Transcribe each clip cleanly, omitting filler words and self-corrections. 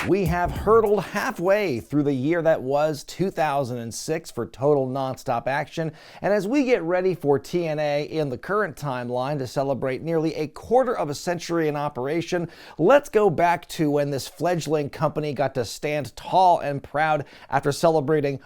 We have hurtled halfway through the year that was 2006 for total nonstop action, and as we get ready for TNA in the current timeline to celebrate nearly a quarter of a century in operation, let's go back to when this fledgling company got to stand tall and proud after celebrating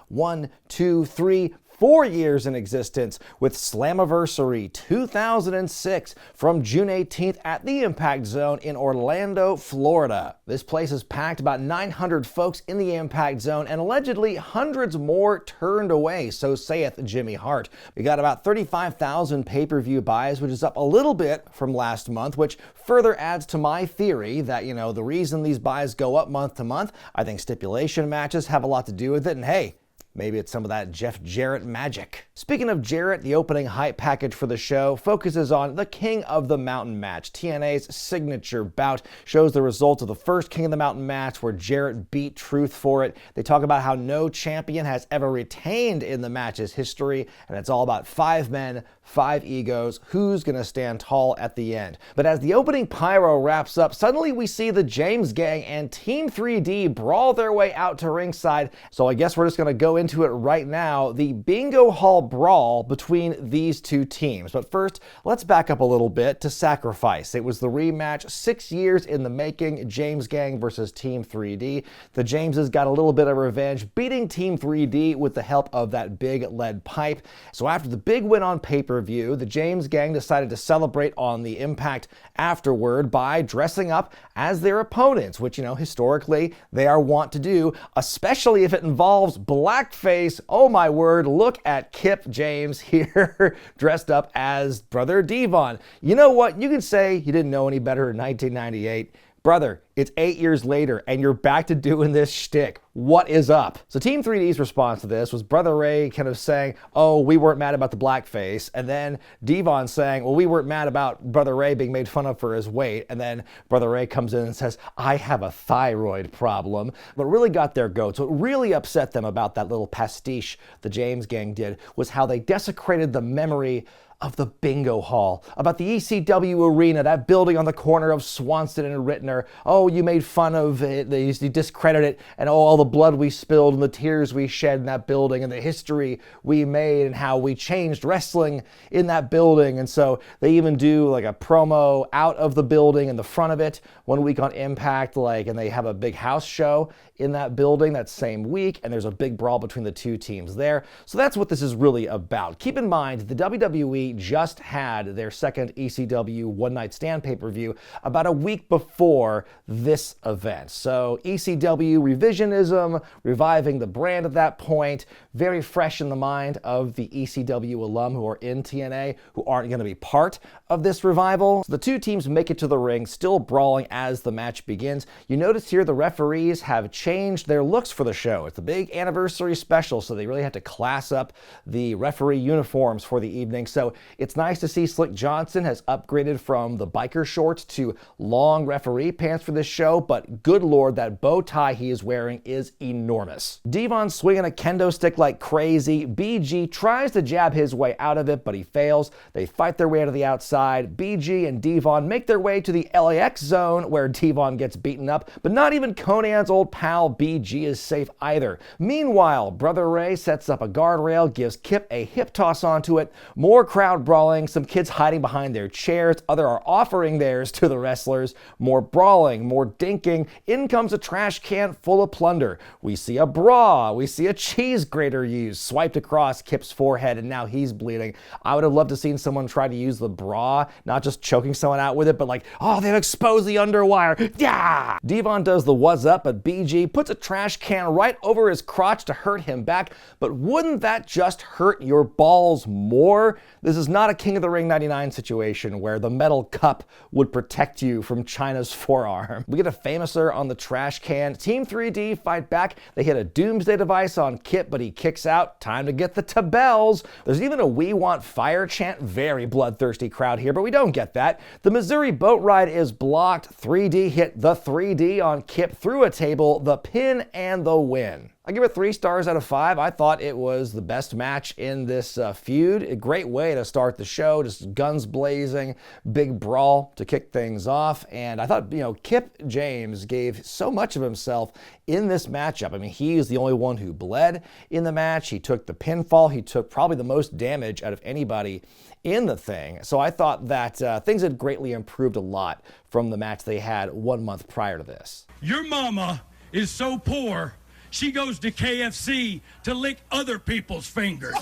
4 years in existence with Slammiversary 2006 from June 18th at the Impact Zone in Orlando, Florida. This place is packed, about 900 folks in the Impact Zone, and allegedly hundreds more turned away, so saith Jimmy Hart. We got about 35,000 pay-per-view buys, which is up a little bit from last month, which further adds to my theory that, the reason these buys go up month to month, I think stipulation matches have a lot to do with it, and hey, maybe it's some of that Jarrett magic. Speaking of Jarrett, the opening hype package for the show focuses on the King of the Mountain match. TNA's signature bout shows the results of the first King of the Mountain match where Jarrett beat Truth for it. They talk about how no champion has ever retained in the match's history, and it's all about 5 men, 5 egos, who's gonna stand tall at the end. But as the opening pyro wraps up, suddenly we see the James Gang and Team 3D brawl their way out to ringside. So I guess we're just gonna go into it right now, the Bingo Hall brawl between these two teams. But first, let's back up a little bit to Sacrifice. It was the rematch 6 years in the making, James Gang versus Team 3D. The Jameses got a little bit of revenge, beating Team 3D with the help of that big lead pipe. So after the big win on pay-per-view, the James Gang decided to celebrate on the Impact afterward by dressing up as their opponents, which, historically they are wont to do, especially if it involves blackface. Oh my word, look at Kip James here dressed up as Brother Devon. You know what? You can say you didn't know any better in 1998. Brother, it's 8 years later and you're back to doing this shtick. What is up? So Team 3D's response to this was Brother Ray kind of saying, oh, we weren't mad about the blackface. And then Devon saying, well, we weren't mad about Brother Ray being made fun of for his weight. And then Brother Ray comes in and says, I have a thyroid problem. What really got their goats, what really upset them about that little pastiche the James Gang did, was how they desecrated the memory of the Bingo Hall, about the ECW arena, that building on the corner of Swanson and Rittner. Oh, you made fun of it, you discredit it, and all the blood we spilled and the tears we shed in that building and the history we made and how we changed wrestling in that building. And so they even do like a promo out of the building in the front of it 1 week on Impact, and they have a big house show in that building that same week, and there's a big brawl between the two teams there. So that's what this is really about. Keep in mind, the WWE just had their second ECW One Night Stand pay-per-view about a week before this event. So ECW revisionism, reviving the brand at that point, very fresh in the mind of the ECW alum who are in TNA, who aren't going to be part of this revival. So the two teams make it to the ring, still brawling as the match begins. You notice here the referees have changed their looks for the show. It's a big anniversary special, so they really had to class up the referee uniforms for the evening. So it's nice to see Slick Johnson has upgraded from the biker shorts to long referee pants for this show, but good lord, that bow tie he is wearing is enormous. Devon's swinging a kendo stick like crazy. BG tries to jab his way out of it, but he fails. They fight their way to the outside. BG and Devon make their way to the LAX zone where Devon gets beaten up, but not even Conan's old pal BG is safe either. Meanwhile, Brother Ray sets up a guardrail, gives Kip a hip toss onto it, more crowd brawling, some kids hiding behind their chairs, others are offering theirs to the wrestlers, more brawling, more dinking, in comes a trash can full of plunder. We see a bra, we see a cheese grater used, swiped across Kip's forehead, and now he's bleeding. I would have loved to seen someone try to use the bra, not just choking someone out with it, but like, oh, they've exposed the underwire, yeah! Devon does the what's up, but BG puts a trash can right over his crotch to hurt him back, but wouldn't that just hurt your balls more? This is not a King of the Ring 99 situation where the metal cup would protect you from China's forearm. We get a famouser on the trash can. Team 3D fight back. They hit a doomsday device on Kip, but he kicks out. Time to get the tabels. There's even a "We Want Fire" chant. Very bloodthirsty crowd here, but we don't get that. The Missouri boat ride is blocked. 3D hit the 3D on Kip through a table, the pin and the win. I give it 3 stars out of 5. I thought it was the best match in this feud. A great way to start the show, just guns blazing, big brawl to kick things off. And I thought, Kip James gave so much of himself in this matchup. I mean, he is the only one who bled in the match. He took the pinfall. He took probably the most damage out of anybody in the thing. So I thought that things had greatly improved a lot from the match they had 1 month prior to this. Your mama is so poor, she goes to KFC to lick other people's fingers.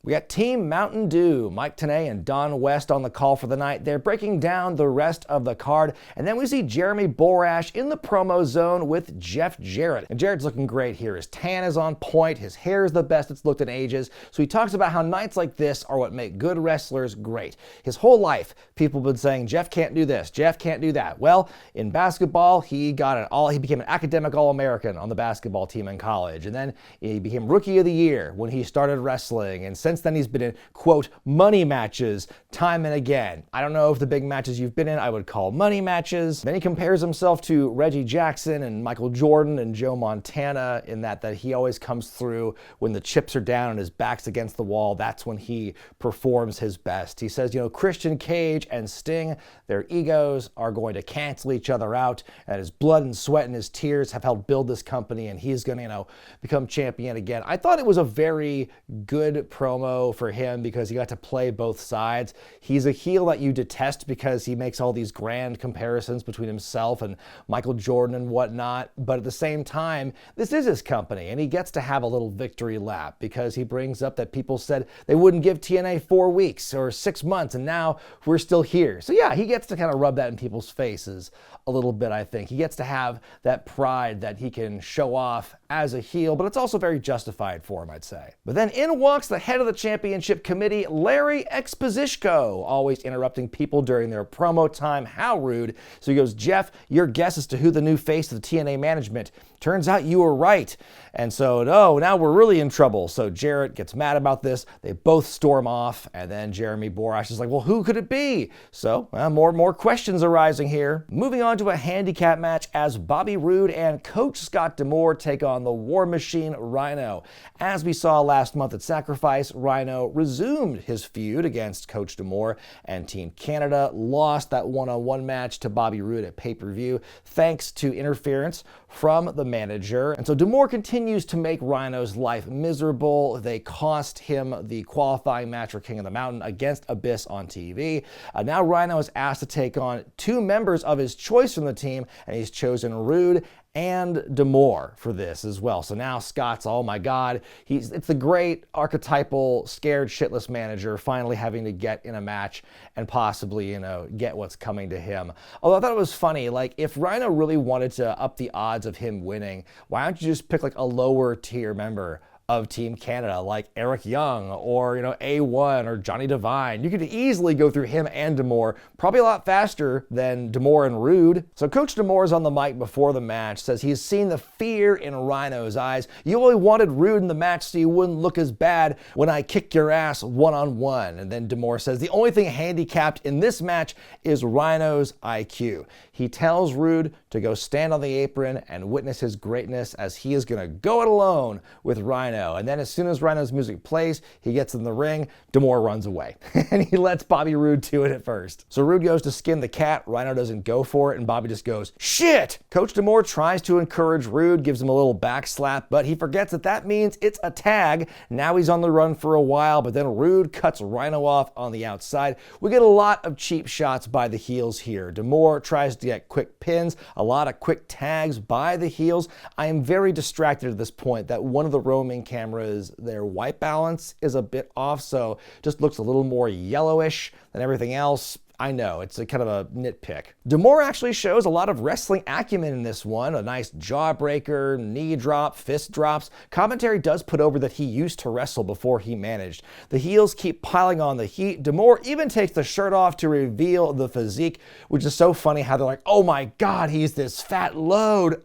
We got Team Mountain Dew, Mike Tenay and Don West on the call for the night. They're breaking down the rest of the card. And then we see Jeremy Borash in the promo zone with Jeff Jarrett. And Jarrett's looking great here. His tan is on point. His hair is the best it's looked in ages. So he talks about how nights like this are what make good wrestlers great. His whole life, people have been saying, Jeff can't do this, Jeff can't do that. Well, in basketball, he became an academic All-American on the basketball team in college. And then he became Rookie of the Year when he started wrestling. And since then, he's been in, quote, money matches time and again. I don't know if the big matches you've been in I would call money matches. Then he compares himself to Reggie Jackson and Michael Jordan and Joe Montana in that he always comes through when the chips are down and his back's against the wall. That's when he performs his best. He says, Christian Cage and Sting, their egos are going to cancel each other out, and his blood and sweat and his tears have helped build this company, and he's going to, become champion again. I thought it was a very good promo for him because he got to play both sides. He's a heel that you detest because he makes all these grand comparisons between himself and Michael Jordan and whatnot, but at the same time, this is his company, and he gets to have a little victory lap because he brings up that people said they wouldn't give TNA 4 weeks or 6 months, and now we're still here. So yeah, he gets to kind of rub that in people's faces a little bit, I think. He gets to have that pride that he can show off as a heel, but it's also very justified for him, I'd say. But then in walks the head of the championship committee, Larry Expositio, always interrupting people during their promo time. How rude. So he goes, Jeff, your guess as to who the new face of the TNA management. Turns out you were right. And so, no, now we're really in trouble. So Jarrett gets mad about this. They both storm off. And then Jeremy Borash is like, well, who could it be? So more questions arising here. Moving on to a handicap match as Bobby Roode and Coach Scott D'Amore take on the War Machine Rhino. As we saw last month at Sacrifice, Rhino resumed his feud against Coach D'Amore, and Team Canada lost that one-on-one match to Bobby Roode at pay-per-view thanks to interference from the manager. And so D'Amore continues to make Rhino's life miserable. They cost him the qualifying match for King of the Mountain against Abyss on TV. Now Rhino is asked to take on 2 members of his choice from the team, and he's chosen Roode and D'Amore for this as well. So now Scott's, oh my God, it's the great archetypal scared shitless manager finally having to get in a match and possibly, get what's coming to him. Although I thought it was funny, like if Rhino really wanted to up the odds of him winning, why don't you just pick like a lower tier member of Team Canada, like Eric Young or, A1 or Johnny Devine? You could easily go through him and D'Amore, probably a lot faster than D'Amore and Roode. So Coach D'Amore is on the mic before the match, says he's seen the fear in Rhino's eyes. You only wanted Roode in the match so you wouldn't look as bad when I kick your ass one-on-one. And then D'Amore says the only thing handicapped in this match is Rhino's IQ. He tells Roode to go stand on the apron and witness his greatness as he is going to go it alone with Rhino. And then as soon as Rhino's music plays, he gets in the ring, D'Amore runs away. And he lets Bobby Roode do it at first. So Roode goes to skin the cat, Rhino doesn't go for it, and Bobby just goes, shit! Coach D'Amore tries to encourage Roode, gives him a little back slap, but he forgets that means it's a tag. Now he's on the run for a while, but then Roode cuts Rhino off on the outside. We get a lot of cheap shots by the heels here. D'Amore tries to get quick pins, a lot of quick tags by the heels. I am very distracted at this point that one of the roaming cameras, their white balance is a bit off, so just looks a little more yellowish than everything else. I know, it's a kind of a nitpick. D'Amore actually shows a lot of wrestling acumen in this one. A nice jawbreaker, knee drop, fist drops. Commentary does put over that he used to wrestle before he managed. The heels keep piling on the heat. D'Amore even takes the shirt off to reveal the physique, which is so funny how they're like, oh my God, he's this fat load.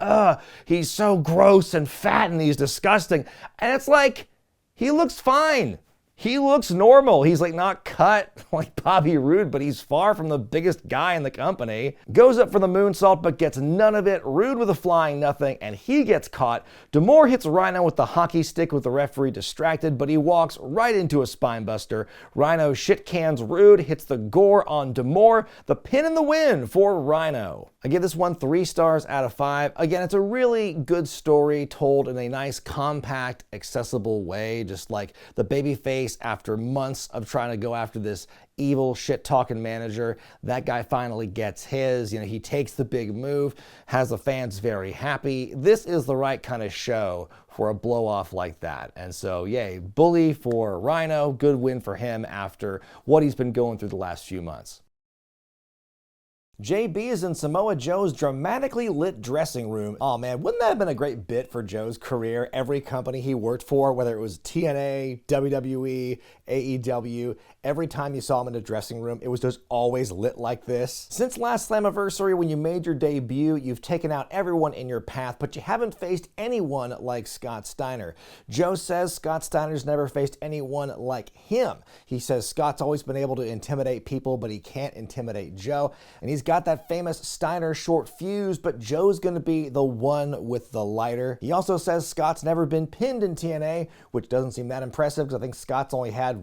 He's so gross and fat and he's disgusting. And it's like, he looks fine he looks normal. He's like not cut like Bobby Roode, but he's far from the biggest guy in the company. Goes up for the moonsault, but gets none of it. Roode with a flying nothing, and he gets caught. D'Amore hits Rhino with the hockey stick with the referee distracted, but he walks right into a spine buster. Rhino shit cans Roode, hits the gore on D'Amore. The pin and the win for Rhino. I give this one 3 stars out of 5. Again, it's a really good story told in a nice, compact, accessible way, just like the babyface after months of trying to go after this evil shit-talking manager. That guy finally gets his. You know, he takes the big move, has the fans very happy. This is the right kind of show for a blow-off like that. And so, yay, bully for Rhino. Good win for him after what he's been going through the last few months. JB is in Samoa Joe's dramatically lit dressing room. Oh man, wouldn't that have been a great bit for Joe's career? Every company he worked for, whether it was TNA, WWE, AEW, every time you saw him in a dressing room, it was just always lit like this. Since last Slammiversary, when you made your debut, you've taken out everyone in your path, but you haven't faced anyone like Scott Steiner. Joe says Scott Steiner's never faced anyone like him. He says Scott's always been able to intimidate people, but he can't intimidate Joe. And he's got that famous Steiner short fuse, but Joe's going to be the one with the lighter. He also says Scott's never been pinned in TNA, which doesn't seem that impressive because I think Scott's only had,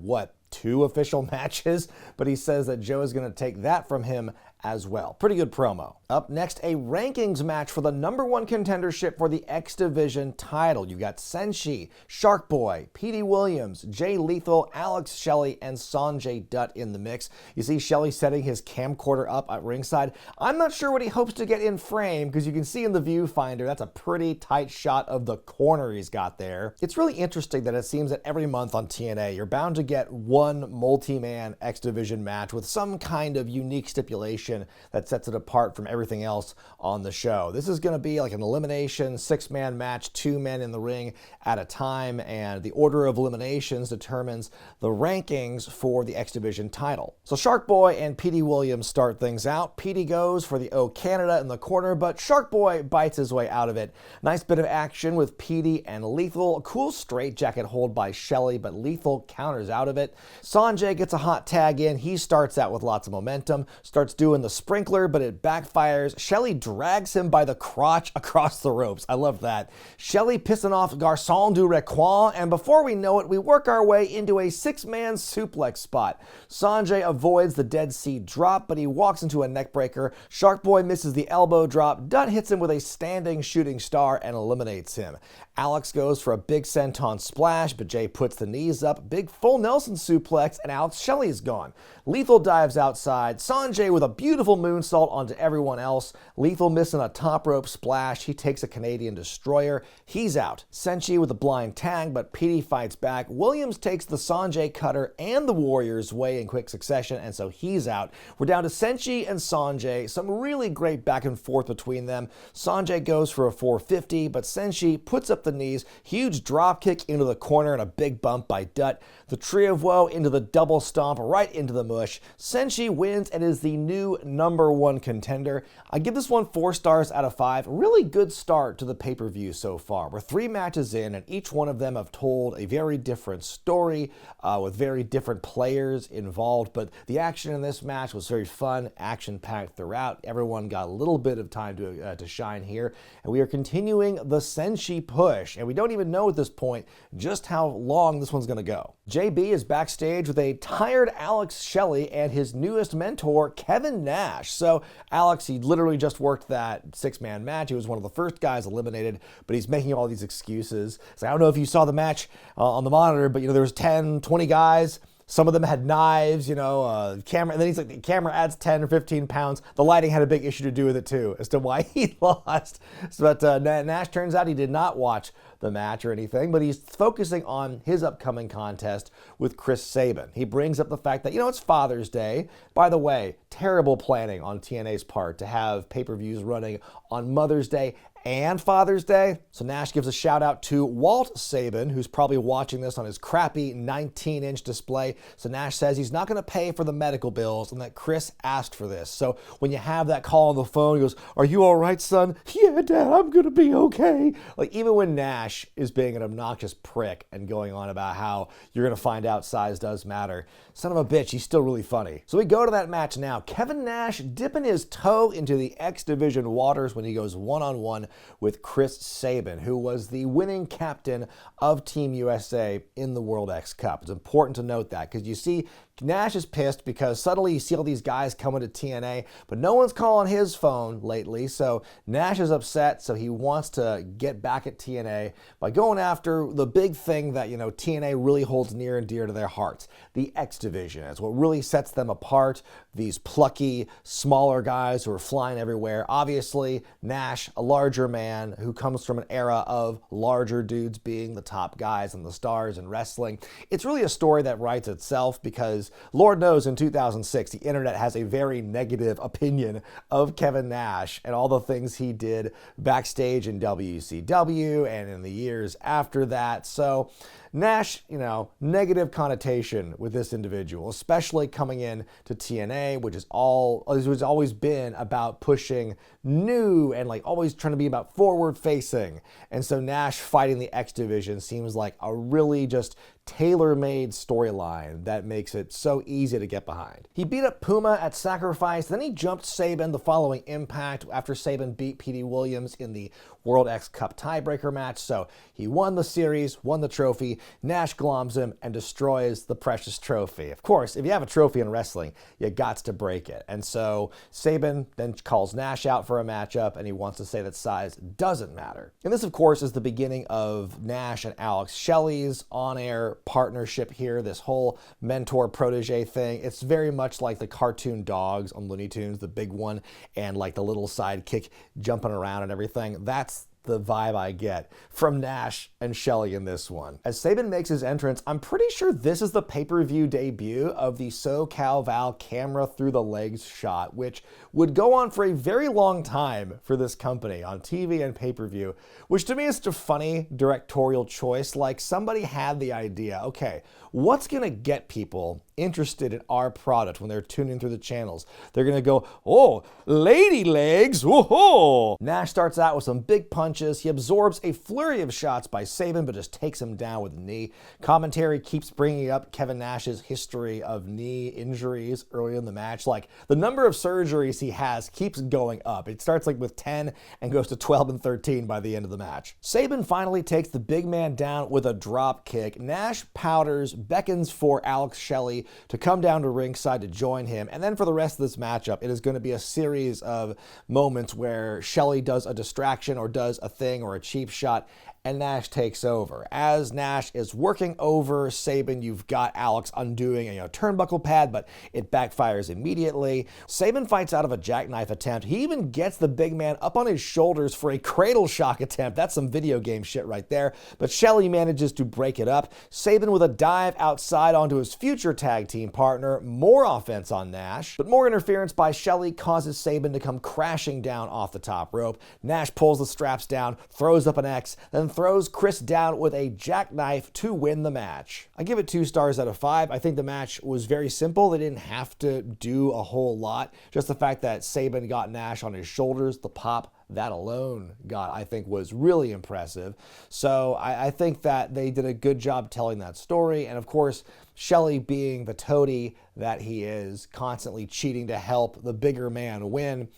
2 official matches, but he says that Joe is going to take that from him as well. Pretty good promo. Up next, a rankings match for the #1 contendership for the X Division title. You've got Senshi, Shark Boy, Petey Williams, Jay Lethal, Alex Shelley, and Sonjay Dutt in the mix. You see Shelley setting his camcorder up at ringside. I'm not sure what he hopes to get in frame because you can see in the viewfinder that's a pretty tight shot of the corner he's got there. It's really interesting that it seems that every month on TNA you're bound to get one multi-man X Division match with some kind of unique stipulation that sets it apart from everything else on the show. This is going to be like an elimination 6-man match, 2 men in the ring at a time, and the order of eliminations determines the rankings for the X Division title. So Shark Boy and Petey Williams start things out. Petey goes for the O Canada in the corner, but Shark Boy bites his way out of it. Nice bit of action with Petey and Lethal. A cool straitjacket hold by Shelley, but Lethal counters out of it. Sonjay gets a hot tag in. He starts out with lots of momentum, starts doing the sprinkler, but it backfires. Shelley drags him by the crotch across the ropes. I love that. Shelley pissing off Garçon du Recoin, and before we know it, we work our way into a 6-man suplex spot. Sonjay avoids the Dead Sea drop, but he walks into a neckbreaker. Shark Boy misses the elbow drop. Dutt hits him with a standing shooting star and eliminates him. Alex goes for a big senton splash, but Jay puts the knees up. Big full Nelson suplex, and Alex Shelley is gone. Lethal dives outside. Sonjay with a beautiful moonsault onto everyone else. Lethal missing a top rope splash. He takes a Canadian destroyer. He's out. Senshi with a blind tag, but Petey fights back. Williams takes the Sonjay cutter and the Warriors way in quick succession, and so he's out. We're down to Senshi and Sonjay. Some really great back and forth between them. Sonjay goes for a 450, but Senshi puts up the knees. Huge drop kick into the corner and a big bump by Dutt. The Tree of Woe into the double stomp right into the mush. Senshi wins and is the new #1 contender. I give this one 4 stars out of 5. Really good start to the pay-per-view so far. We're 3 matches in, and each one of them have told a very different story with very different players involved. But the action in this match was very fun, action-packed throughout. Everyone got a little bit of time to shine here, and we are continuing the Senshi push. And we don't even know at this point just how long this one's going to go. JB is backstage with a tired Alex Shelley and his newest mentor, Kevin Nash. So Alex, he literally just worked that 6-man match. He was one of the first guys eliminated, but he's making all these excuses. So I don't know if you saw the match on the monitor, but there was 10, 20 guys. Some of them had knives, camera, and then he's like, the camera adds 10 or 15 pounds. The lighting had a big issue to do with it too, as to why he lost. But Nash turns out he did not watch the match or anything, but he's focusing on his upcoming contest with Chris Sabin. He brings up the fact that, it's Father's Day. By the way, terrible planning on TNA's part to have pay-per-views running on Mother's Day and Father's Day. So Nash gives a shout out to Walt Sabin, who's probably watching this on his crappy 19-inch display. So Nash says he's not going to pay for the medical bills and that Chris asked for this. So when you have that call on the phone, he goes, "Are you all right, son?" "Yeah, Dad, I'm going to be okay." Like, even when Nash is being an obnoxious prick and going on about how you're going to find out size does matter, son of a bitch, he's still really funny. So we go to that match now. Kevin Nash dipping his toe into the X Division waters when he goes one-on-one with Chris Sabin, who was the winning captain of Team USA in the World X Cup. It's important to note that because you see Nash is pissed because suddenly you see all these guys coming to TNA, but no one's calling his phone lately, so Nash is upset, so he wants to get back at TNA by going after the big thing that, you know, TNA really holds near and dear to their hearts, the X Division. It's what really sets them apart, these plucky, smaller guys who are flying everywhere. Obviously, Nash, a larger man who comes from an era of larger dudes being the top guys and the stars in wrestling. It's really a story that writes itself because Lord knows in 2006, the internet has a very negative opinion of Kevin Nash and all the things he did backstage in WCW and in the years after that. So Nash, you know, negative connotation with this individual, especially coming in to TNA, which has always been about pushing new and like always trying to be about forward facing. And so Nash fighting the X Division seems like a really just tailor-made storyline that makes it so easy to get behind. He beat up Puma at Sacrifice, then he jumped Sabin the following Impact after Sabin beat Petey Williams in the World X Cup tiebreaker match. So he won the series, won the trophy. Nash gloms him and destroys the precious trophy. Of course, if you have a trophy in wrestling, you got to break it. And so Sabin then calls Nash out for a matchup, and he wants to say that size doesn't matter. And this, of course, is the beginning of Nash and Alex Shelley's on-air partnership here, this whole mentor-protege thing. It's very much like the cartoon dogs on Looney Tunes, the big one, and like the little sidekick jumping around and everything. That's the vibe I get from Nash and Shelley in this one. As Sabin makes his entrance, I'm pretty sure this is the pay-per-view debut of the SoCal Val camera through the legs shot, which would go on for a very long time for this company on TV and pay-per-view, which to me is a funny directorial choice. Like, somebody had the idea, okay, what's gonna get people interested in our product when they're tuning through the channels? They're gonna go, "Oh, lady legs, woohoo!" Nash starts out with some big punches. He absorbs a flurry of shots by Sabin, but just takes him down with a knee. Commentary keeps bringing up Kevin Nash's history of knee injuries early in the match. Like, the number of surgeries he has keeps going up. It starts like with 10 and goes to 12 and 13 by the end of the match. Sabin finally takes the big man down with a drop kick. Nash powders, beckons for Alex Shelley to come down to ringside to join him. And then for the rest of this matchup, it is going to be a series of moments where Shelley does a distraction or does a thing or a cheap shot, and Nash takes over. As Nash is working over Sabin, you've got Alex undoing a turnbuckle pad, but it backfires immediately. Sabin fights out of a jackknife attempt. He even gets the big man up on his shoulders for a cradle shock attempt. That's some video game shit right there. But Shelley manages to break it up. Sabin with a dive outside onto his future tag team partner. More offense on Nash, but more interference by Shelley causes Sabin to come crashing down off the top rope. Nash pulls the straps down, throws up an X, then throws Chris down with a jackknife to win the match. I give it 2 stars out of 5. I think the match was very simple. They didn't have to do a whole lot. Just the fact that Sabin got Nash on his shoulders, the pop, that alone I think was really impressive. So I think that they did a good job telling that story. And of course, Shelley being the toady that he is, constantly cheating to help the bigger man win.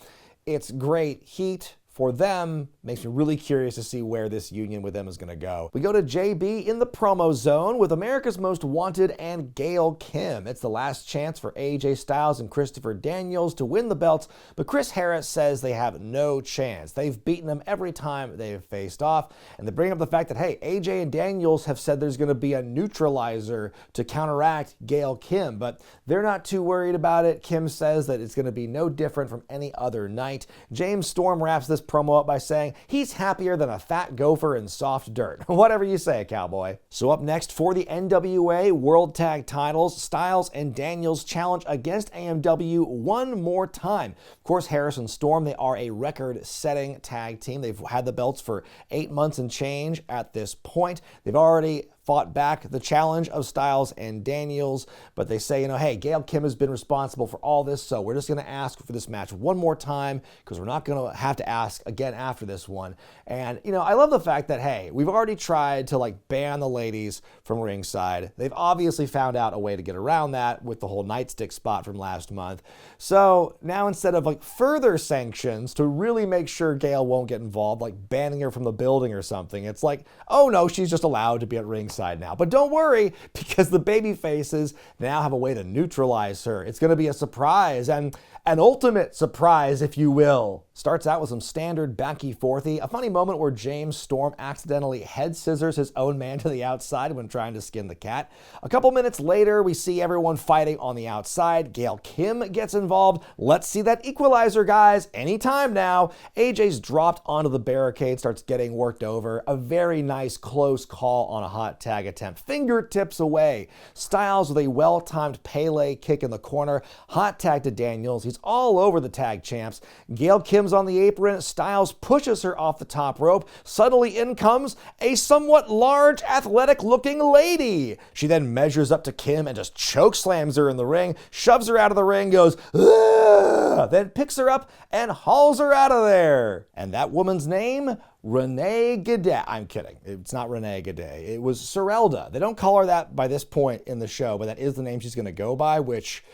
It's great heat for them. Makes me really curious to see where this union with them is going to go. We go to JB in the promo zone with America's Most Wanted and Gail Kim. It's the last chance for AJ Styles and Christopher Daniels to win the belts, but Chris Harris says they have no chance. They've beaten them every time they've faced off, and they bring up the fact that, hey, AJ and Daniels have said there's going to be a neutralizer to counteract Gail Kim, but they're not too worried about it. Kim says that it's going to be no different from any other night. James Storm wraps this promo up by saying he's happier than a fat gopher in soft dirt. Whatever you say, cowboy. So up next for the NWA World Tag Titles, Styles and Daniels challenge against AMW one more time. Of course, Harris and Storm, they are a record-setting tag team. They've had the belts for 8 months and change at this point. They've already fought back the challenge of Styles and Daniels, but they say, hey, Gail Kim has been responsible for all this, so we're just going to ask for this match one more time because we're not going to have to ask again after this one. And, I love the fact that, hey, we've already tried to, ban the ladies from ringside. They've obviously found out a way to get around that with the whole nightstick spot from last month. So now instead of, further sanctions to really make sure Gail won't get involved, like banning her from the building or something, it's like, oh no, she's just allowed to be at ringside now. But don't worry, because the baby faces now have a way to neutralize her. It's going to be a surprise, and an ultimate surprise, if you will. Starts out with some standard backy-forthy, a funny moment where James Storm accidentally head scissors his own man to the outside when trying to skin the cat. A couple minutes later, we see everyone fighting on the outside. Gail Kim gets involved. Let's see that equalizer, guys. Anytime now. AJ's dropped onto the barricade, starts getting worked over. A very nice close call on a hot tag attempt. Fingertips away. Styles with a well-timed Pele kick in the corner. Hot tag to Daniels. He's all over the tag champs. Gail Kim's on the apron. Styles pushes her off the top rope. Suddenly in comes a somewhat large, athletic-looking lady. She then measures up to Kim and just choke slams her in the ring, shoves her out of the ring, goes, "Ugh," then picks her up and hauls her out of there. And that woman's name? Renee Gaudet. I'm kidding. It's not Renee Gaudet. It was Serelda. They don't call her that by this point in the show, but that is the name she's going to go by, which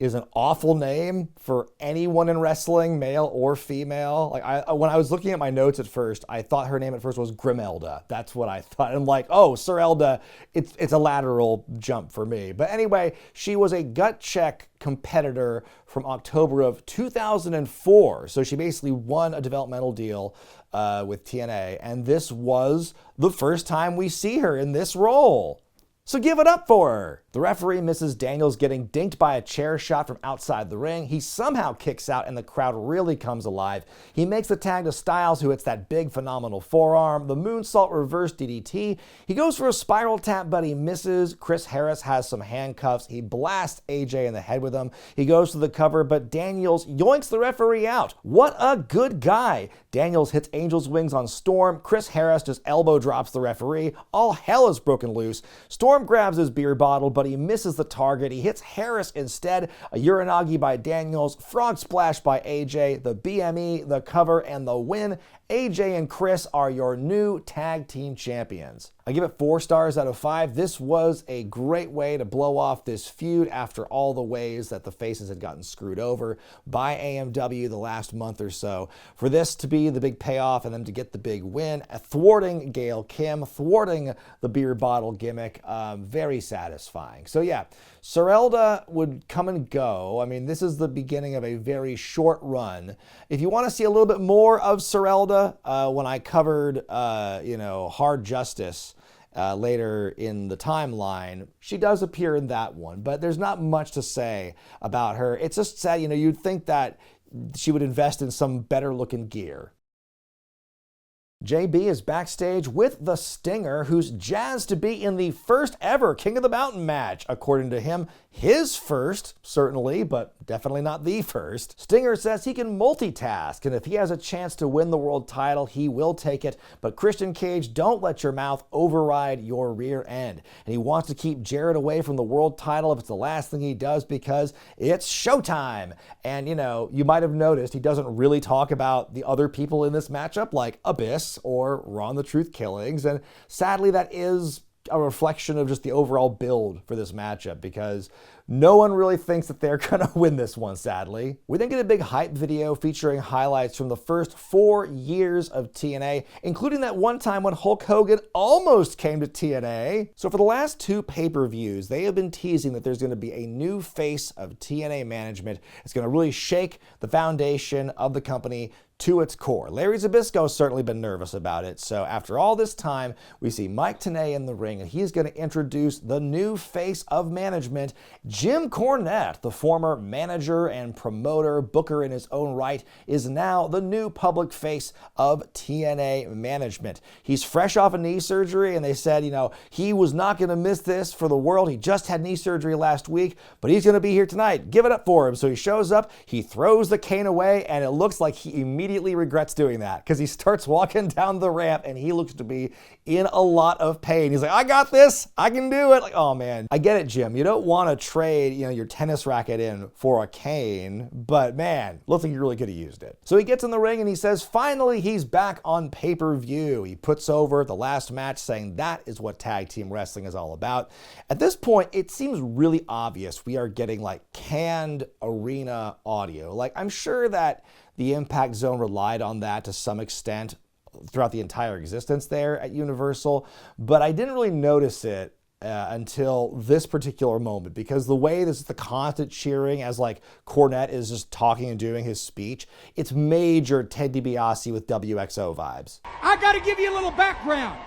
is an awful name for anyone in wrestling, male or female. When I was looking at my notes at first, I thought her name at first was Grimelda. That's what I thought. I'm like, oh, Serelda, it's a lateral jump for me. But anyway, she was a gut check competitor from October of 2004. So she basically won a developmental deal with TNA. And this was the first time we see her in this role. So give it up for her. The referee misses Daniels getting dinked by a chair shot from outside the ring. He somehow kicks out and the crowd really comes alive. He makes the tag to Styles, who hits that big phenomenal forearm, the moonsault reverse DDT. He goes for a spiral tap, but he misses. Chris Harris has some handcuffs. He blasts AJ in the head with them. He goes to the cover, but Daniels yoinks the referee out. What a good guy. Daniels hits Angel's Wings on Storm. Chris Harris just elbow drops the referee. All hell is broken loose. Storm grabs his beer bottle, but he misses the target. He hits Harris instead. A Uranagi by Daniels, frog splash by AJ, the BME, the cover, and the win. AJ and Chris are your new tag team champions. I give it 4 stars out of 5. This was a great way to blow off this feud after all the ways that the faces had gotten screwed over by AMW the last month or so. For this to be the big payoff and them to get the big win, thwarting Gail Kim, thwarting the beer bottle gimmick, very satisfying. So yeah, Serelda would come and go. I mean, this is the beginning of a very short run. If you want to see a little bit more of Serelda, when I covered, Hard Justice later in the timeline, she does appear in that one, but there's not much to say about her. It's just sad, you'd think that she would invest in some better looking gear. JB is backstage with the Stinger, who's jazzed to be in the first ever King of the Mountain match. According to him, his first, certainly, but definitely not the first. Stinger says he can multitask, and if he has a chance to win the world title, he will take it. But Christian Cage, don't let your mouth override your rear end. And he wants to keep Jarrett away from the world title if it's the last thing he does, because it's showtime. And, you might have noticed he doesn't really talk about the other people in this matchup, like Abyss or Ron the Truth Killings. And sadly, that is a reflection of just the overall build for this matchup, because no one really thinks that they're gonna win this one, sadly. We then get a big hype video featuring highlights from the first 4 years of TNA, including that one time when Hulk Hogan almost came to TNA. So for the last 2 pay-per-views, they have been teasing that there's gonna be a new face of TNA management. It's gonna really shake the foundation of the company to its core. Larry Zbyszko's certainly been nervous about it, so after all this time, we see Mike Tenay in the ring, and he's going to introduce the new face of management, Jim Cornette, the former manager and promoter, booker in his own right, is now the new public face of TNA management. He's fresh off a knee surgery, and they said, he was not going to miss this for the world. He just had knee surgery last week, but he's going to be here tonight. Give it up for him. So he shows up, he throws the cane away, and it looks like he immediately regrets doing that because he starts walking down the ramp, and he looks to be in a lot of pain. He's like, I got this. I can do it. Like, oh, man. I get it, Jim. You don't want to trade, your tennis racket in for a cane, but man, looks like you really could have used it. So he gets in the ring and he says, finally, he's back on pay-per-view. He puts over the last match saying that is what tag team wrestling is all about. At this point, it seems really obvious we are getting like canned arena audio. Like, I'm sure that the Impact Zone relied on that to some extent throughout the entire existence there at Universal, but I didn't really notice it until this particular moment, because the way this is the constant cheering as like Cornette is just talking and doing his speech, it's major Ted DiBiase with WXO vibes. I got to give you a little background.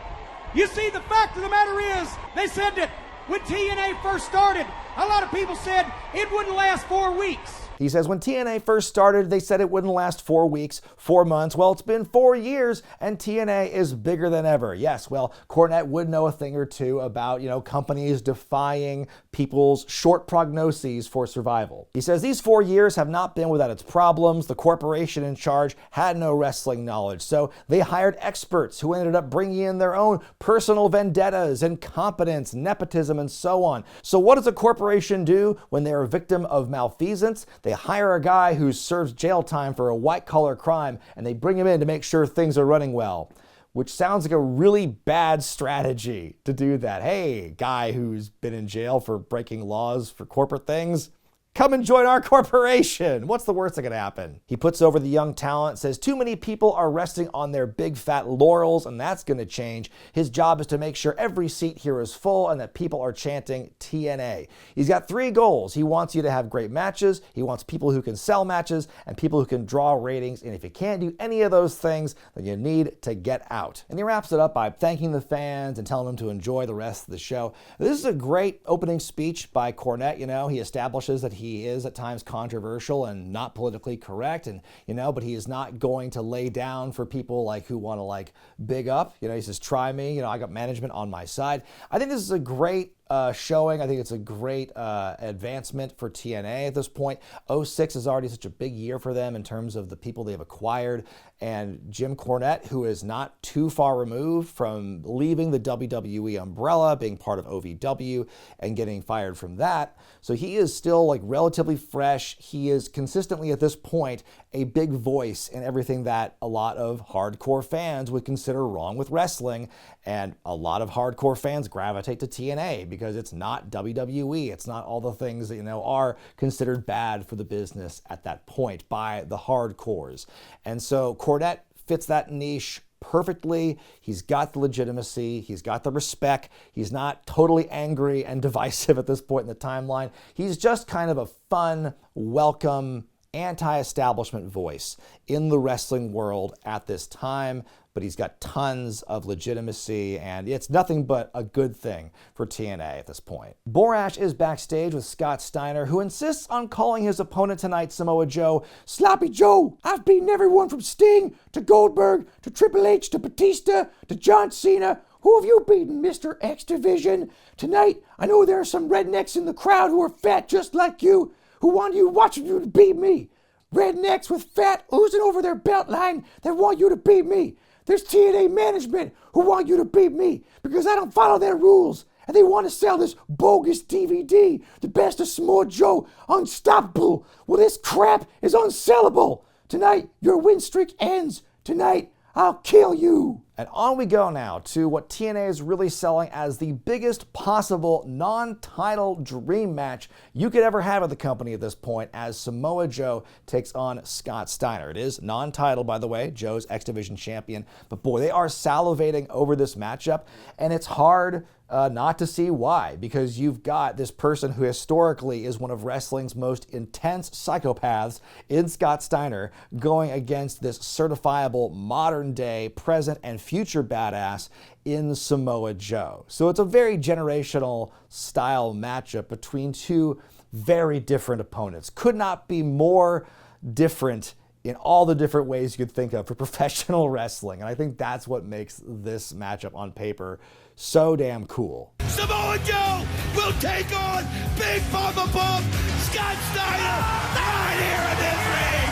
You see, the fact of the matter is, they said that when TNA first started, a lot of people said it wouldn't last 4 weeks. He says when TNA first started, they said it wouldn't last 4 weeks, 4 months. Well, it's been 4 years and TNA is bigger than ever. Yes, well, Cornette would know a thing or two about, companies defying people's short prognoses for survival. He says these 4 years have not been without its problems. The corporation in charge had no wrestling knowledge, so they hired experts who ended up bringing in their own personal vendettas, incompetence, nepotism, and so on. So what does a corporation do when they're a victim of malfeasance? They hire a guy who serves jail time for a white-collar crime, and they bring him in to make sure things are running well, which sounds like a really bad strategy to do that. Hey, guy who's been in jail for breaking laws for corporate things, come and join our corporation. What's the worst that could happen? He puts over the young talent, says too many people are resting on their big fat laurels, and that's going to change. His job is to make sure every seat here is full and that people are chanting TNA. He's got 3 goals. He wants you to have great matches, he wants people who can sell matches, and people who can draw ratings, and if you can't do any of those things, then you need to get out. And he wraps it up by thanking the fans and telling them to enjoy the rest of the show. This is a great opening speech by Cornette. He establishes that he is at times controversial and not politically correct, and but he is not going to lay down for people like who want to like big up. He says, try me, I got management on my side. I think this is a great showing. I think it's a great advancement for TNA at this point. 06 is already such a big year for them in terms of the people they've acquired, and Jim Cornette, who is not too far removed from leaving the WWE umbrella, being part of OVW and getting fired from that. So he is still like relatively fresh. He is consistently at this point a big voice in everything that a lot of hardcore fans would consider wrong with wrestling, and a lot of hardcore fans gravitate to TNA because it's not WWE. It's not all the things that are considered bad for the business at that point by the hardcores. And so Cornette fits that niche perfectly. He's got the legitimacy, he's got the respect, he's not totally angry and divisive at this point in the timeline. He's just kind of a fun, welcome, anti-establishment voice in the wrestling world at this time, but he's got tons of legitimacy, and it's nothing but a good thing for TNA at this point. Borash is backstage with Scott Steiner, who insists on calling his opponent tonight, Samoa Joe, Sloppy Joe. I've beaten everyone from Sting to Goldberg to Triple H to Batista to John Cena. Who have you beaten, Mr. X Division? Tonight, I know there are some rednecks in the crowd who are fat just like you, who want you watching you to beat me. Rednecks with fat oozing over their belt line that want you to beat me. There's TNA management who want you to beat me because I don't follow their rules, and they want to sell this bogus DVD, the best of Samoa Joe, unstoppable. Well, this crap is unsellable. Tonight, your win streak ends. Tonight, I'll kill you. And on we go now to what TNA is really selling as the biggest possible non-title dream match you could ever have at the company at this point, as Samoa Joe takes on Scott Steiner. It is non-title, by the way, Joe's X Division champion, but boy, they are salivating over this matchup, and it's hard not to see why, because you've got this person who historically is one of wrestling's most intense psychopaths in Scott Steiner going against this certifiable modern day, present and future badass in Samoa Joe. So it's a very generational style matchup between two very different opponents. Could not be more different in all the different ways you could think of for professional wrestling. And I think that's what makes this matchup on paper so damn cool. Samoa Joe will take on Big Papa Pump, Scott Steiner, right here in this ring.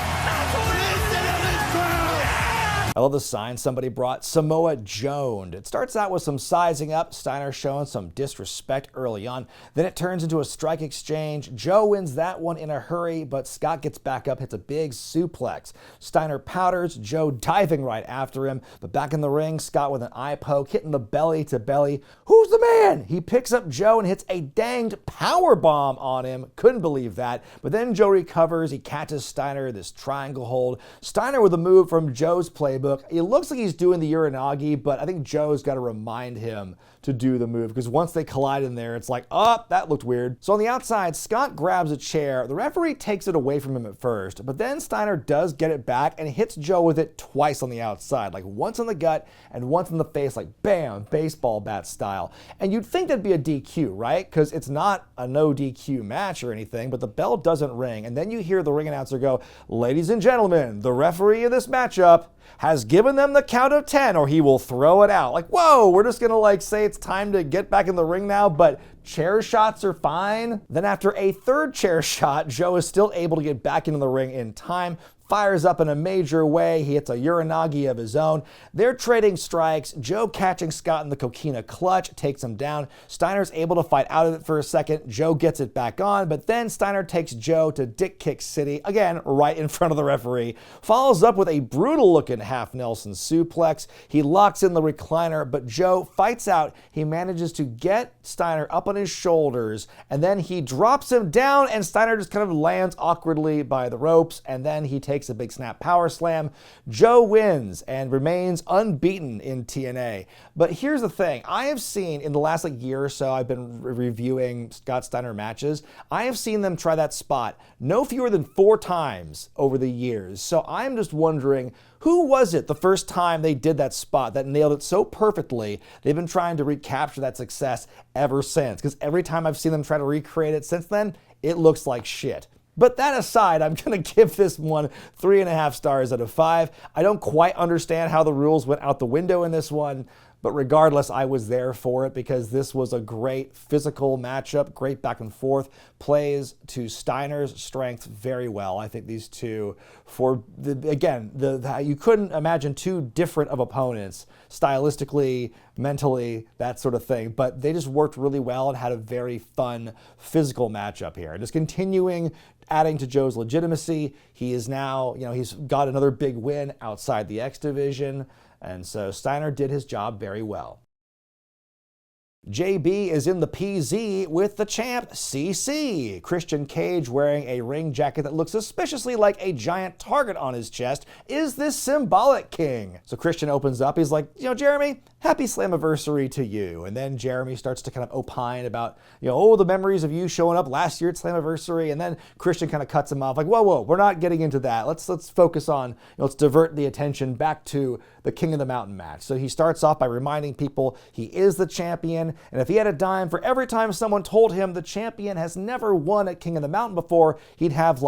Listen to this crowd. I love the sign somebody brought, Samoa Joe. It starts out with some sizing up, Steiner showing some disrespect early on. Then it turns into a strike exchange. Joe wins that one in a hurry, but Scott gets back up, hits a big suplex. Steiner powders, Joe diving right after him. But back in the ring, Scott with an eye poke, hitting the belly to belly. Who's the man? He picks up Joe and hits a danged power bomb on him. Couldn't believe that. But then Joe recovers. He catches Steiner, this triangle hold. Steiner with a move from Joe's playbook. It looks like he's doing the Uranagi, but I think Joe's got to remind him to do the move, because once they collide in there, it's like, oh, that looked weird. So on the outside, Scott grabs a chair. The referee takes it away from him at first, but then Steiner does get it back and hits Joe with it twice on the outside, like once in the gut and once in the face, like bam, baseball bat style. And you'd think that'd be a DQ, right? Because it's not a no DQ match or anything, but the bell doesn't ring. And then you hear the ring announcer go, ladies and gentlemen, the referee of this matchup has given them the count of 10 or he will throw it out. Like, whoa, we're just gonna like say it's time to get back in the ring now, but chair shots are fine. Then after a third chair shot, Joe is still able to get back into the ring in time, fires up in a major way. He hits a Uranagi of his own. They're trading strikes. Joe catching Scott in the coquina clutch, takes him down. Steiner's able to fight out of it for a second. Joe gets it back on, but then Steiner takes Joe to Dick Kick City, again, right in front of the referee. Follows up with a brutal-looking half Nelson suplex. He locks in the recliner, but Joe fights out. He manages to get Steiner up on his shoulders, and then he drops him down, and Steiner just kind of lands awkwardly by the ropes, and then he takes a big snap power slam. Joe wins and remains unbeaten in TNA. But here's the thing. I have seen in the last year or so, I've been reviewing Scott Steiner matches. I have seen them try that spot no fewer than 4 times over the years. So I'm just wondering, who was it the first time they did that spot that nailed it so perfectly? They've been trying to recapture that success ever since, because every time I've seen them try to recreate it since then, it looks like shit. But that aside, I'm going to give this one 3.5 stars out of 5. I don't quite understand how the rules went out the window in this one, but regardless, I was there for it because this was a great physical matchup, great back and forth, plays to Steiner's strength very well. I think these two, you couldn't imagine two different of opponents, stylistically, mentally, that sort of thing, but they just worked really well and had a very fun physical matchup here. Just continuing adding to Joe's legitimacy. He is now, he's got another big win outside the X division. And so Steiner did his job very well. JB is in the PZ with the champ CC. Christian Cage wearing a ring jacket that looks suspiciously like a giant target on his chest. Is this symbolic, King? So Christian opens up. He's like, Jeremy, happy Slammiversary to you. And then Jeremy starts to kind of opine about, the memories of you showing up last year at Slammiversary. And then Christian kind of cuts him off like, whoa, we're not getting into that. Let's focus on, let's divert the attention back to the King of the Mountain match. So he starts off by reminding people he is the champion. And if he had a dime for every time someone told him the champion has never won at King of the Mountain before, he'd have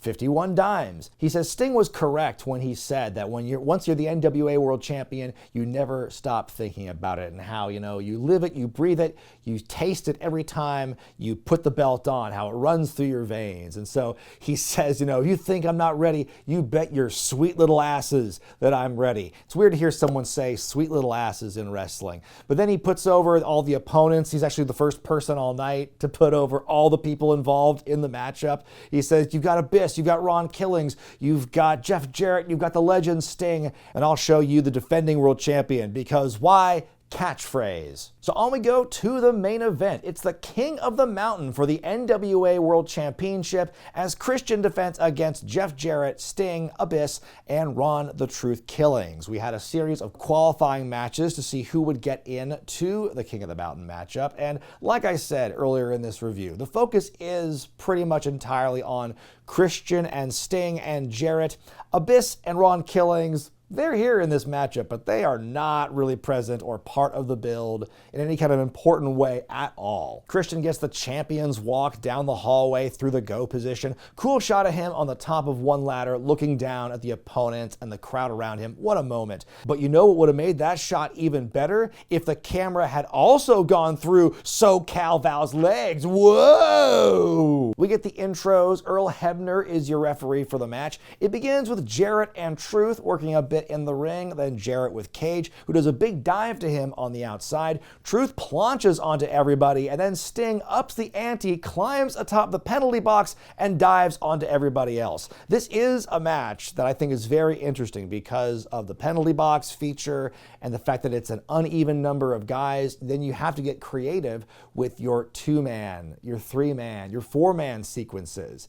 51 dimes. He says Sting was correct when he said that once you're the NWA World Champion, you never stop thinking about it and how, you live it, you breathe it, you taste it every time you put the belt on, how it runs through your veins. And so he says, if you think I'm not ready, you bet your sweet little asses that I'm ready. It's weird to hear someone say sweet little asses in wrestling. But then he puts over all the opponents. He's actually the first person all night to put over all the people involved in the matchup. He says, you've got Abyss, you've got Ron Killings, you've got Jeff Jarrett, you've got the legend Sting, and I'll show you the defending world champion. Because why? catchphrase. So on we go to the main event. It's the King of the Mountain for the NWA World Championship as Christian defends against Jeff Jarrett, Sting, Abyss, and Ron the Truth Killings. We had a series of qualifying matches to see who would get in to the King of the Mountain matchup, and like I said earlier in this review, the focus is pretty much entirely on Christian and Sting and Jarrett. Abyss and Ron Killings, they're here in this matchup, but they are not really present or part of the build in any kind of important way at all. Christian gets the champion's walk down the hallway through the go position. Cool shot of him on the top of one ladder looking down at the opponent and the crowd around him. What a moment. But you know what would have made that shot even better? If the camera had also gone through SoCal Val's legs. Whoa! We get the intros. Earl Hebner is your referee for the match. It begins with Jarrett and Truth working a bit in the ring, then Jarrett with Cage, who does a big dive to him on the outside. Truth planches onto everybody, and then Sting ups the ante, climbs atop the penalty box, and dives onto everybody else. This is a match that I think is very interesting because of the penalty box feature and the fact that it's an uneven number of guys. Then you have to get creative with your 2-man, your 3-man, your 4-man sequences,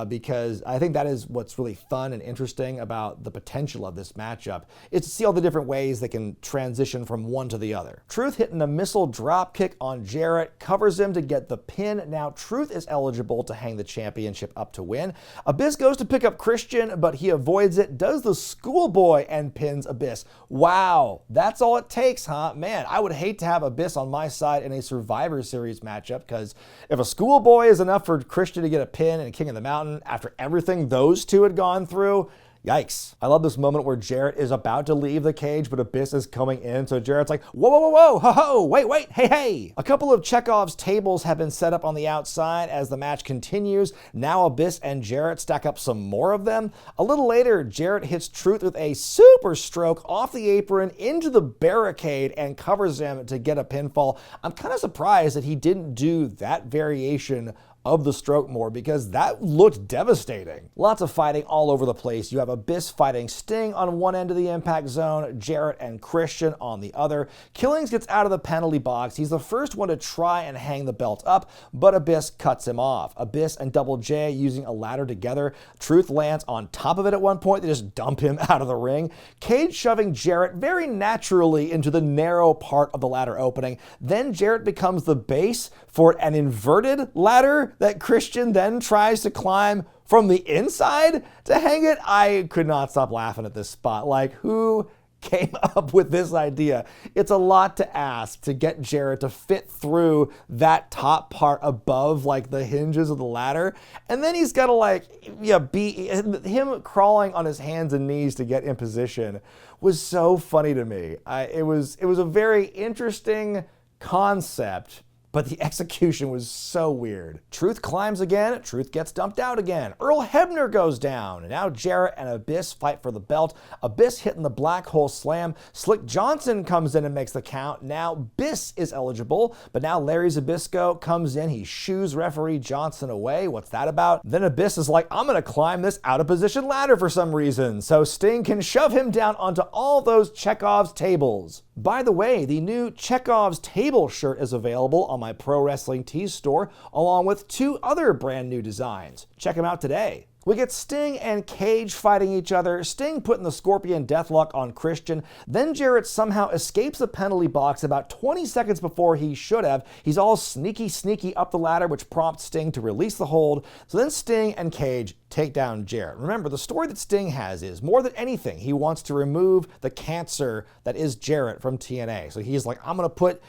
because I think that is what's really fun and interesting about the potential of this matchup, is to see all the different ways they can transition from one to the other. Truth hitting a missile drop kick on Jarrett, covers him to get the pin. Now Truth is eligible to hang the championship up to win. Abyss goes to pick up Christian, but he avoids it, does the schoolboy, and pins Abyss. Wow, that's all it takes, huh? Man, I would hate to have Abyss on my side in a Survivor Series matchup, because if a schoolboy is enough for Christian to get a pin and King of the Mountain after everything those two had gone through, yikes. I love this moment where Jarrett is about to leave the cage, but Abyss is coming in, so Jarrett's like, whoa, whoa, whoa, whoa, ho, ho, wait, hey, hey. A couple of Chekhov's tables have been set up on the outside as the match continues. Now Abyss and Jarrett stack up some more of them. A little later, Jarrett hits Truth with a super stroke off the apron into the barricade and covers him to get a pinfall. I'm kind of surprised that he didn't do that variation of the stroke more, because that looked devastating. Lots of fighting all over the place. You have Abyss fighting Sting on one end of the impact zone, Jarrett and Christian on the other. Killings gets out of the penalty box. He's the first one to try and hang the belt up, but Abyss cuts him off. Abyss and Double J using a ladder together. Truth lands on top of it at one point. They just dump him out of the ring. Cage shoving Jarrett very naturally into the narrow part of the ladder opening. Then Jarrett becomes the base for an inverted ladder that Christian then tries to climb from the inside to hang it. I could not stop laughing at this spot. Like, who came up with this idea? It's a lot to ask to get Jarrett to fit through that top part above like the hinges of the ladder. And then he's got to be him crawling on his hands and knees to get in position was so funny to me. It was a very interesting concept, but the execution was so weird. Truth climbs again, Truth gets dumped out again. Earl Hebner goes down, and now Jarrett and Abyss fight for the belt. Abyss hitting the black hole slam. Slick Johnson comes in and makes the count. Now Biss is eligible, but now Larry Zbyszko comes in. He shoos referee Johnson away. What's that about? Then Abyss is like, I'm gonna climb this out of position ladder for some reason, so Sting can shove him down onto all those Chekhov's tables. By the way, the new Chekhov's table shirt is available on my Pro Wrestling Tees store, along with 2 other brand new designs. Check them out today. We get Sting and Cage fighting each other, Sting putting the Scorpion Deathlock on Christian, then Jarrett somehow escapes the penalty box about 20 seconds before he should have. He's all sneaky up the ladder, which prompts Sting to release the hold. So then Sting and Cage take down Jarrett. Remember, the story that Sting has is, more than anything, he wants to remove the cancer that is Jarrett from TNA. So he's like, I'm gonna put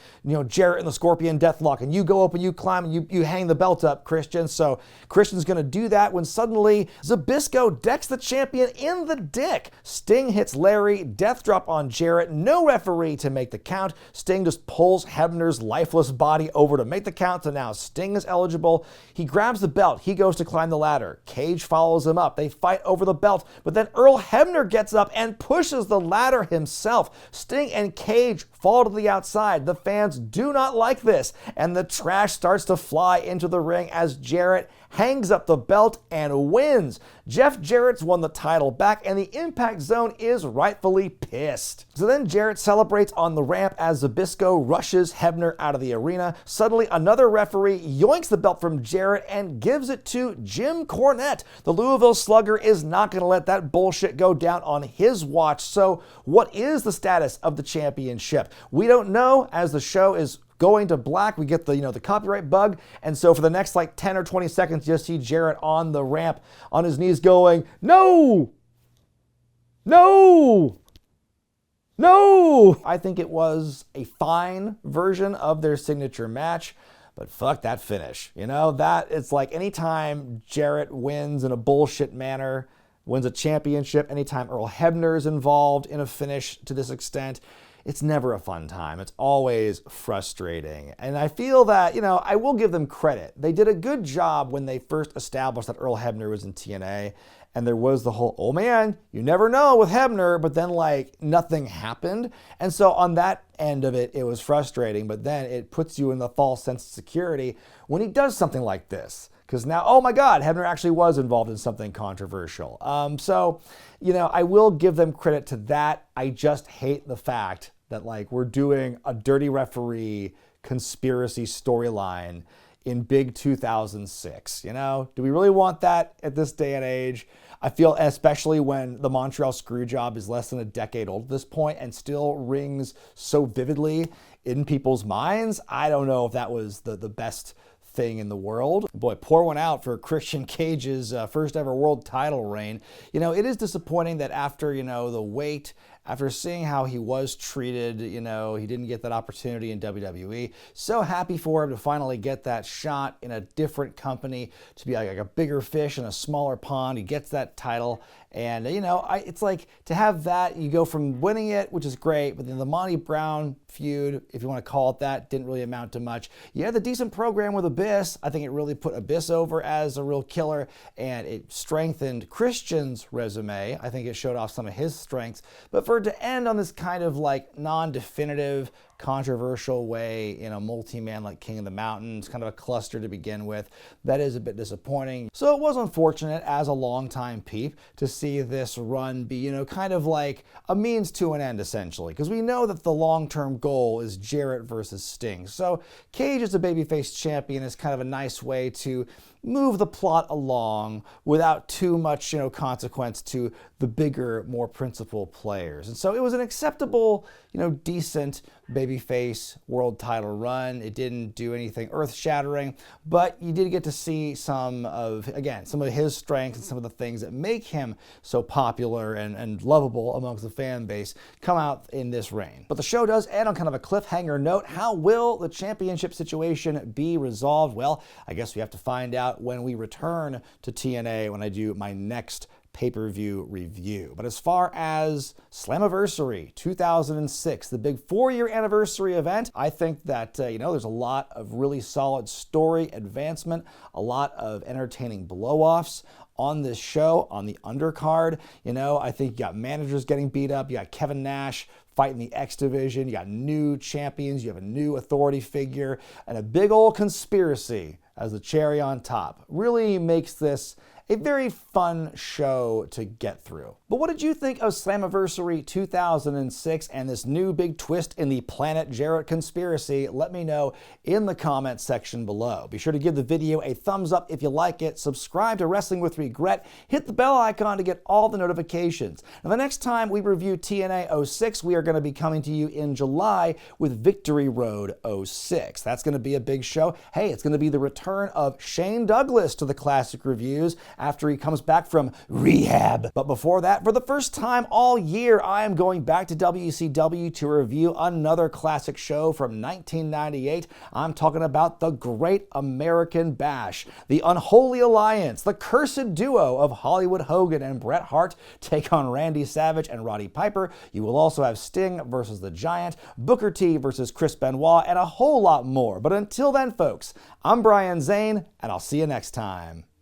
Jarrett in the Scorpion Deathlock, and you go up and you climb and you hang the belt up, Christian. So Christian's gonna do that when suddenly Zbyszko decks the champion in the dick. Sting hits Larry, death drop on Jarrett, no referee to make the count. Sting just pulls Hebner's lifeless body over to make the count, so now Sting is eligible. He grabs the belt, he goes to climb the ladder. Cage follows him up, they fight over the belt, but then Earl Hebner gets up and pushes the ladder himself. Sting and Cage fall to the outside. The fans do not like this, and the trash starts to fly into the ring as Jarrett hangs up the belt and wins wins. Jeff Jarrett's won the title back, and the Impact Zone is rightfully pissed. So then Jarrett celebrates on the ramp as Zbyszko rushes Hebner out of the arena. Suddenly, another referee yoinks the belt from Jarrett and gives it to Jim Cornette. The Louisville Slugger is not going to let that bullshit go down on his watch. So what is the status of the championship? We don't know. As the show is going to black, we get the copyright bug, and so for the next like 10 or 20 seconds, you'll see Jarrett on the ramp on his knees going, "No! No! No!" I think it was a fine version of their signature match, but fuck that finish. That it's like anytime Jarrett wins in a bullshit manner, wins a championship, anytime Earl Hebner is involved in a finish to this extent, it's never a fun time. It's always frustrating. And I feel that, I will give them credit. They did a good job when they first established that Earl Hebner was in TNA. And there was the whole, oh man, you never know with Hebner, but then nothing happened. And so on that end of it, it was frustrating, but then it puts you in the false sense of security when he does something like this. Because now, oh my God, Hebner actually was involved in something controversial. So, I will give them credit to that. I just hate the fact that we're doing a dirty referee conspiracy storyline in big 2006. Do we really want that at this day and age? I feel especially when the Montreal Screwjob is less than a decade old at this point and still rings so vividly in people's minds. I don't know if that was the best thing in the world. Boy, pour one out for Christian Cage's first ever world title reign. It is disappointing that after, the wait, after seeing how he was treated, he didn't get that opportunity in WWE. So happy for him to finally get that shot in a different company, to be like a bigger fish in a smaller pond. He gets that title. And, it's like to have that, you go from winning it, which is great, but then the Monty Brown feud, if you want to call it that, didn't really amount to much. You had the decent program with Abyss. I think it really put Abyss over as a real killer, and it strengthened Christian's resume. I think it showed off some of his strengths. But for it to end on this kind of non-definitive, controversial way in a multi-man like King of the Mountains, kind of a cluster to begin with, that is a bit disappointing. So it was unfortunate as a longtime peep to see this run be, kind of like a means to an end essentially, because we know that the long-term goal is Jarrett versus Sting. So Cage as a babyface champion is kind of a nice way to move the plot along without too much, consequence to the bigger, more principal players. And so it was an acceptable, decent babyface world title run. It didn't do anything earth-shattering, but you did get to see some of his strengths and some of the things that make him so popular and lovable amongst the fan base come out in this reign. But the show does end on kind of a cliffhanger note. How will the championship situation be resolved? Well, I guess we have to find out when we return to TNA when I do my next pay-per-view review. But as far as Slammiversary 2006, the big 4-year anniversary event, I think that, there's a lot of really solid story advancement, a lot of entertaining blow-offs on this show, on the undercard. I think you got managers getting beat up, you got Kevin Nash fighting the X Division, you got new champions, you have a new authority figure, and a big old conspiracy as the cherry on top. Really makes this a very fun show to get through. But what did you think of Slammiversary 2006 and this new big twist in the Planet Jarrett conspiracy? Let me know in the comments section below. Be sure to give the video a thumbs up if you like it, subscribe to Wrestling with Regret, hit the bell icon to get all the notifications. Now the next time we review TNA 06, we are going to be coming to you in July with Victory Road 06. That's going to be a big show. Hey, it's going to be the return of Shane Douglas to the classic reviews after he comes back from rehab. But before that, for the first time all year, I am going back to WCW to review another classic show from 1998. I'm talking about the Great American Bash, the Unholy Alliance, the cursed duo of Hollywood Hogan and Bret Hart take on Randy Savage and Roddy Piper. You will also have Sting versus the Giant, Booker T versus Chris Benoit, and a whole lot more. But until then, folks, I'm Brian Zane, and I'll see you next time.